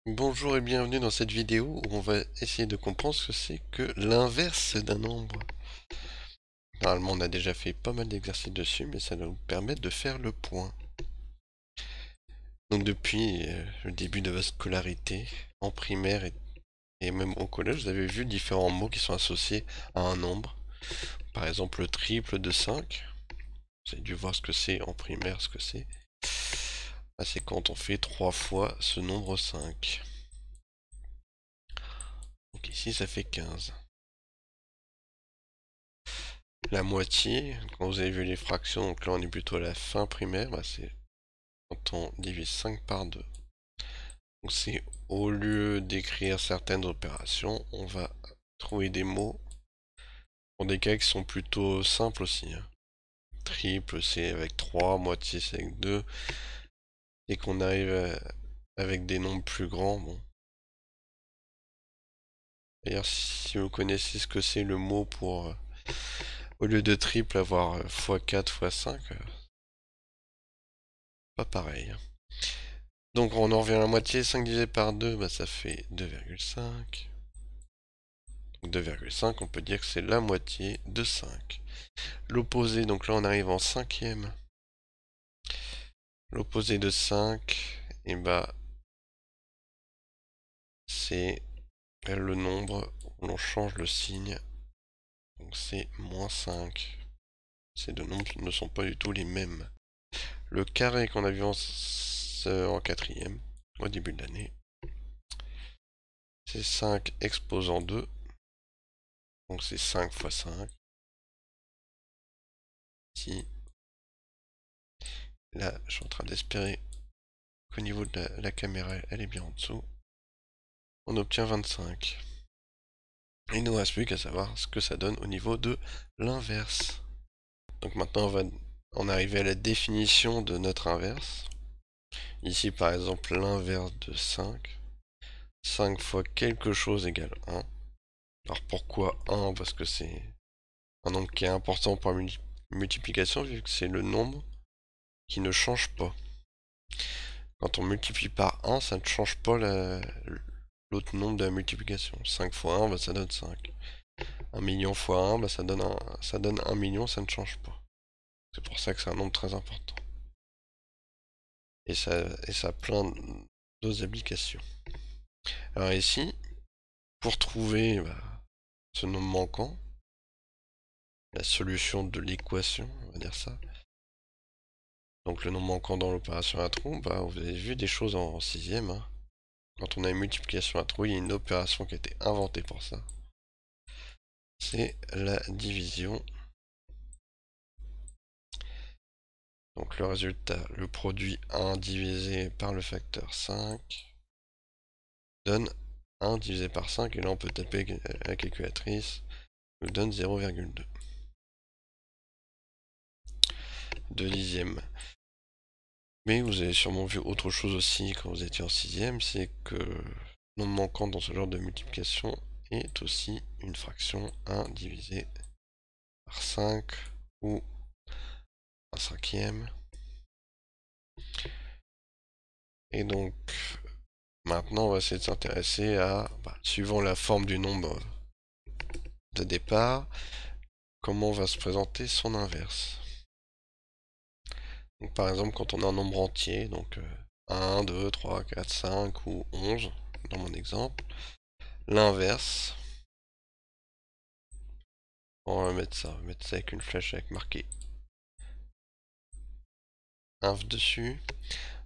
Bonjour et bienvenue dans cette vidéo où on va essayer de comprendre ce que c'est que l'inverse d'un nombre. Normalement, on a déjà fait pas mal d'exercices dessus, mais ça va nous permettre de faire le point. Donc depuis le début de votre scolarité, en primaire et même au collège, vous avez vu différents mots qui sont associés à un nombre. Par exemple, le triple de 5. Vous avez dû voir ce que c'est en primaire, ce que c'est. Là, c'est quand on fait 3 fois ce nombre 5. Donc ici, ça fait 15. La moitié, quand vous avez vu les fractions, donc là on est plutôt à la fin primaire, c'est quand on divise 5 par 2. Donc c'est au lieu d'écrire certaines opérations, on va trouver des mots pour des cas qui sont plutôt simples aussi. Triple c'est avec 3, moitié c'est avec 2. Et qu'on arrive avec des nombres plus grands, bon. D'ailleurs, si vous connaissez ce que c'est le mot pour, au lieu de triple, avoir x4, x5, pas pareil. Donc on en revient à la moitié, 5 divisé par 2, ça fait 2,5. Donc 2,5, on peut dire que c'est la moitié de 5. L'opposé, donc là on arrive en cinquième. L'opposé de 5, et c'est le nombre où l'on change le signe. Donc c'est moins 5. Ces deux nombres ne sont pas du tout les mêmes. Le carré qu'on a vu en quatrième, au début de l'année, c'est 5 exposant 2. Donc c'est 5 fois 5. Ici, là, je suis en train d'espérer qu'au niveau de la caméra, elle est bien en dessous. On obtient 25. Il ne nous reste plus qu'à savoir ce que ça donne au niveau de l'inverse. Donc maintenant, on va en arriver à la définition de notre inverse. Ici, par exemple, l'inverse de 5. 5 fois quelque chose égale 1. Alors pourquoi 1? Parce que c'est un nombre qui est important pour la multiplication, vu que c'est le nombre qui ne change pas. Quand on multiplie par 1, ça ne change pas l'autre nombre de la multiplication. 5 fois 1, ça donne 5. 1 million fois 1, ça donne 1 million, ça ne change pas. C'est pour ça que c'est un nombre très important. Et ça a plein d'autres applications. Alors ici, pour trouver ce nombre manquant, la solution de l'équation, on va dire ça, donc le nombre manquant dans l'opération à trou, vous avez vu des choses en sixième. Quand on a une multiplication à trou, il y a une opération qui a été inventée pour ça. C'est la division. Donc le résultat, le produit 1 divisé par le facteur 5 donne 1 divisé par 5. Et là on peut taper la calculatrice, nous donne 0,2. 2 dixièmes. Mais vous avez sûrement vu autre chose aussi quand vous étiez en sixième, c'est que le nombre manquant dans ce genre de multiplication est aussi une fraction 1 divisé par 5 ou 1 cinquième. Et donc maintenant on va essayer de s'intéresser à, suivant la forme du nombre de départ, comment va se présenter son inverse. Donc par exemple quand on a un nombre entier, donc 1, 2, 3, 4, 5 ou 11 dans mon exemple, l'inverse, on va mettre ça avec une flèche avec marqué inv dessus.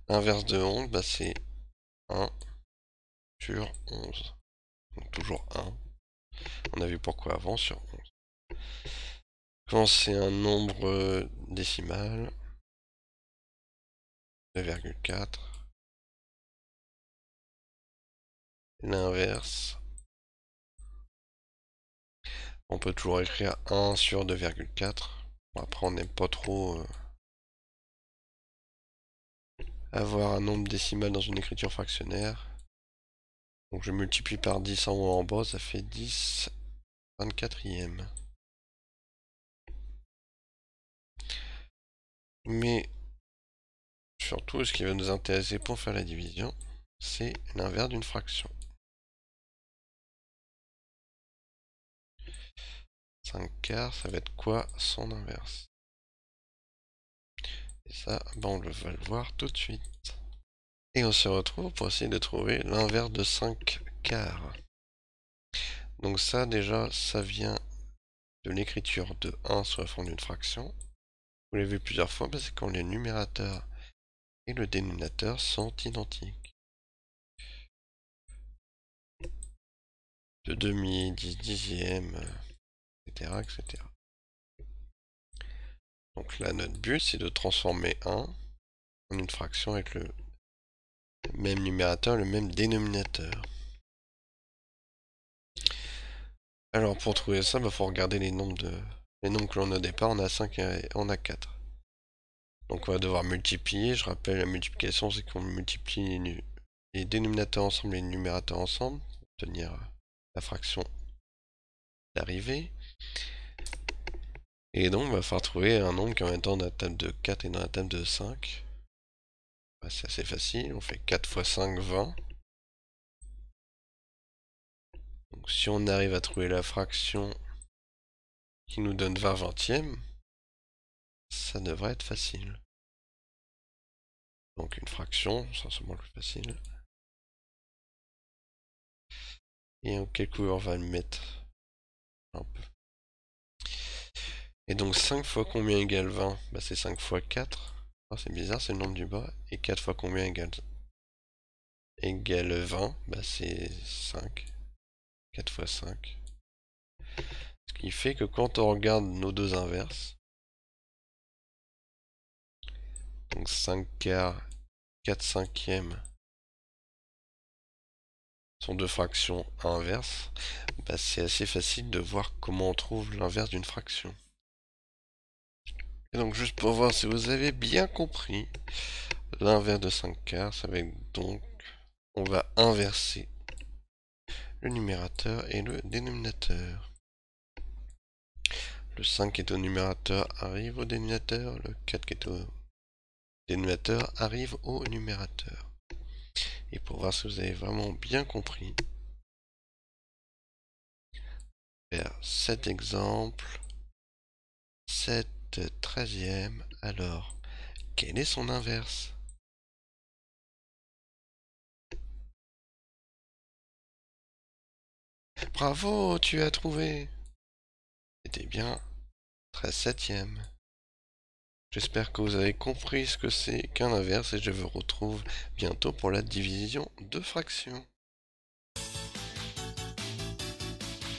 L'inverse de 11, c'est 1 sur 11. Donc toujours 1. On a vu pourquoi avant sur 11. Quand c'est un nombre décimal, 2,4. L'inverse, on peut toujours écrire 1 sur 2,4. Après, on n'aime pas trop avoir un nombre décimal dans une écriture fractionnaire. Donc je multiplie par 10 en haut en bas, ça fait 10 24e. Mais surtout, ce qui va nous intéresser pour faire la division, c'est l'inverse d'une fraction. 5/4, ça va être quoi son inverse? Et ça, ben on va le voir tout de suite. Et on se retrouve pour essayer de trouver l'inverse de 5/4. Donc ça déjà, ça vient de l'écriture de 1 sous la forme d'une fraction. Vous l'avez vu plusieurs fois, c'est quand les numérateurs et le dénominateur sont identiques. De demi, dixième, etc., etc. Donc là, notre but, c'est de transformer 1 en une fraction avec le même numérateur, le même dénominateur. Alors pour trouver ça, il faut regarder les nombres que l'on a au départ. On a 5 et on a 4. Donc on va devoir multiplier. Je rappelle, la multiplication, c'est qu'on multiplie les dénominateurs ensemble et les numérateurs ensemble pour obtenir la fraction d'arrivée. Et donc, il va falloir trouver un nombre qui est en même temps dans la table de 4 et dans la table de 5. Bah, c'est assez facile, on fait 4 fois 5, 20. Donc si on arrive à trouver la fraction qui nous donne 20 vingtièmes, ça devrait être facile. Donc une fraction, ça c'est le plus facile. Et en quelle couleur on va le mettre? Un peu. Et donc 5 fois combien égale 20? Bah c'est 5 fois 4. Oh, c'est bizarre, c'est le nombre du bas. Et 4 fois combien égale 20? Bah c'est 5. 4 fois 5. Ce qui fait que quand on regarde nos deux inverses, donc 5/4, 4 cinquièmes sont deux fractions inverses, bah c'est assez facile de voir comment on trouve l'inverse d'une fraction. Et donc juste pour voir si vous avez bien compris, l'inverse de 5/4, ça va être donc, on va inverser le numérateur et le dénominateur. Le 5 qui est au numérateur arrive au dénominateur, le 4 qui est au dénominateur arrive au numérateur. Et pour voir si vous avez vraiment bien compris, faire cet exemple, 7 treizième, alors, quel est son inverse? Bravo, tu as trouvé! C'était bien 13 septième. J'espère que vous avez compris ce que c'est qu'un inverse et je vous retrouve bientôt pour la division de fractions.